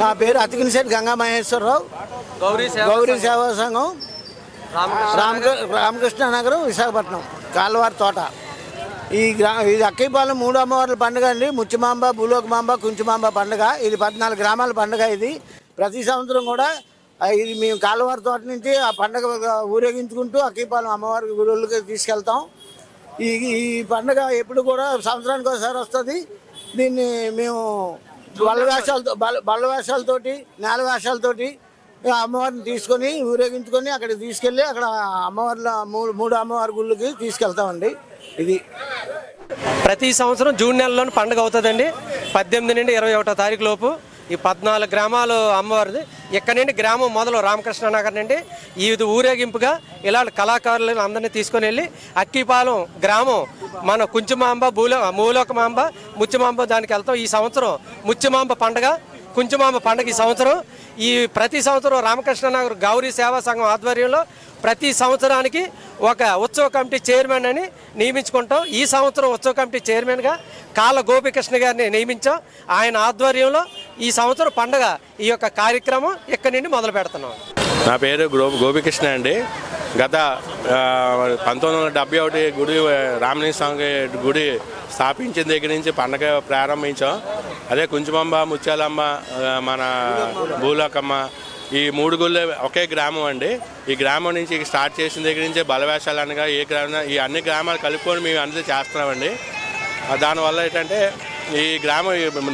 నా పేరు అతికినిశెట్టి గంగా మహేశ్వరరావు, గౌరీ సేవా సంఘం, రామకృష్ణ నగరం, విశాఖపట్నం, కాల్వారి తోట. ఇది అక్కయ్యపాలెం 3 అమ్మవార్ల పండుగ అండి. ముత్యమాంబ, భూలోకమాంబ, కుంచుమాంబ పండుగ. ఇది 14 గ్రామాల పండుగ. ఇది ప్రతి సంవత్సరం కూడా ఇది మేము కాల్వారి తోట నుంచి ఆ పండుగ ఊరేగించుకుంటూ అక్కయ్యపాలెం అమ్మవారి గుడులకి తీసుకెళ్తాం. ఈ పండుగ ఎప్పుడు కూడా సంవత్సరానికి ఒకసారి వస్తుంది. దీన్ని మేము బల్ల వేషాలతోటి, నేల వేషాలతోటి అమ్మవారిని తీసుకొని ఊరేగించుకొని అక్కడికి తీసుకెళ్ళి అక్కడ అమ్మవార్ల 3 అమ్మవారి గుళ్ళకి తీసుకెళ్తామండి. ఇది ప్రతి సంవత్సరం జూన్ నెలలోని పండుగ అవుతుందండి. 18 నుండి 21వ తారీఖు లోపు ఈ 14 గ్రామాలు అమ్మవారిది. ఇక్కడ నుండి గ్రామం మొదలు రామకృష్ణ నగర్ నుండి ఈ ఊరేగింపుగా ఇలాంటి కళాకారులను అందరినీ తీసుకొని వెళ్ళి అక్కిపాలెం గ్రామం మన కుంచుమాంబ, భూలోకమాంబ, ముత్యమాంబ దానికి వెళ్తాం. ఈ సంవత్సరం ముత్యమాంబ పండుగ, కుంచుమాంబ పండుగ ఈ సంవత్సరం. ప్రతి సంవత్సరం రామకృష్ణ నగర్ గౌరీ సేవా సంఘం ఆధ్వర్యంలో ప్రతి సంవత్సరానికి ఒక ఉత్సవ కమిటీ చైర్మన్ అని నియమించుకుంటాం. ఈ సంవత్సరం ఉత్సవ కమిటీ చైర్మన్గా కాళ్ళ గోపికృష్ణ గారిని నియమించాం. ఆయన ఆధ్వర్యంలో ఈ సంవత్సరం పండుగ ఈ యొక్క కార్యక్రమం ఇక్కడి నుండి మొదలు పెడుతున్నాం. నా పేరు గోపికృష్ణ అండి. గత 1971 గుడి రామలింగ స్వామి గుడి స్థాపించిన దగ్గర నుంచి పండగ ప్రారంభించాం. అదే కుంచుమాంబ, ముత్యాలమ్మ, మన భూలోకమ్మ, ఈ 3 గుళ్ళు ఒకే గ్రామం అండి. ఈ గ్రామం నుంచి స్టార్ట్ చేసిన దగ్గర నుంచి బలవేషాలు అనగా ఈ అన్ని గ్రామాలు కలుపుకొని మేము అందరూ చేస్తున్నామండి. దానివల్ల ఏంటంటే ఈ గ్రామం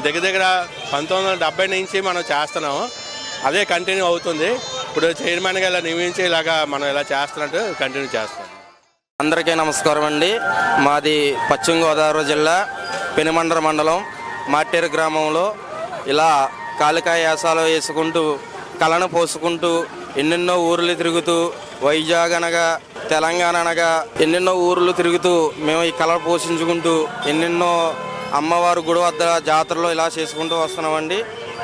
దగ్గర 1970 నుంచి మనం చేస్తున్నాము. అదే కంటిన్యూ అవుతుంది. ఇప్పుడు చైర్మన్గా ఇలా నియమించి ఇలాగా మనం ఇలా చేస్తున్నట్టు కంటిన్యూ చేస్తాం. అందరికీ నమస్కారం అండి. మాది పశ్చిమ గోదావరి జిల్లా పెనుమండర మండలం మాటేరు గ్రామంలో ఇలా కాళికాయ యాసాలు వేసుకుంటూ కళను పోసుకుంటూ ఎన్నెన్నో ఊర్లు తిరుగుతూ వైజాగ్ అనగా తెలంగాణ అనగా ఎన్నెన్నో ఊర్లు తిరుగుతూ మేము ఈ కళ పోషించుకుంటూ ఎన్నెన్నో అమ్మవారి గుడి వద్ద జాతరలో ఇలా చేసుకుంటూ వస్తున్నామండి.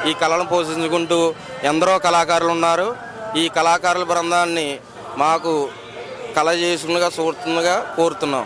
ఈ కళను పోషించుకుంటూ ఎందరో కళాకారులు ఉన్నారు. ఈ కళాకారుల బృందాన్ని మాకు కళ చేసుకుండగా చూస్తుండగా కోరుతున్నాం.